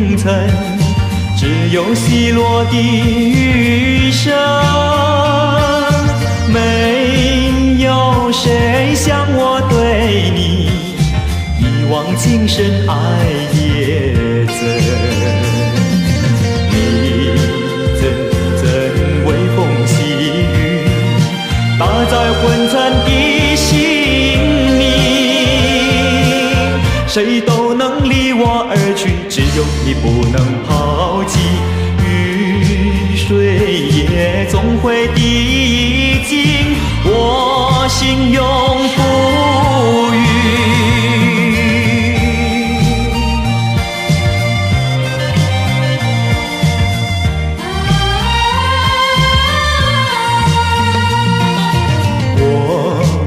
云层，只有稀落的雨声。没有谁像我对你一往情深爱也真。你阵微风细雨，打在昏沉的心里。谁都能离我而去，只有你不能抛弃。雨水也总会滴进我心永不渝。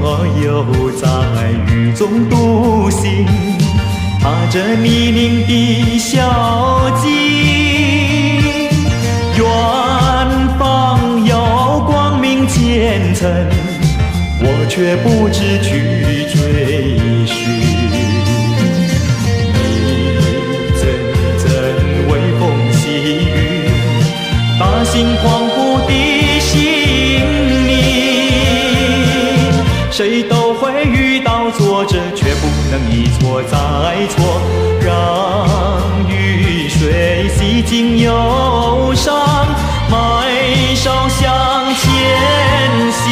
我又在雨中独行，踏着泥泞的小径，远方有光明前程，我却不知去追寻。一阵微风细雨，打醒恍惚的心灵。谁都会遇到挫折，却不能一错再错，让雨水洗净忧伤，埋首向前行。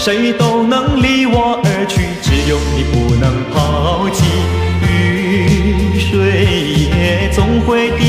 谁都能离我而去，只有你不能抛弃。雨水也总会滴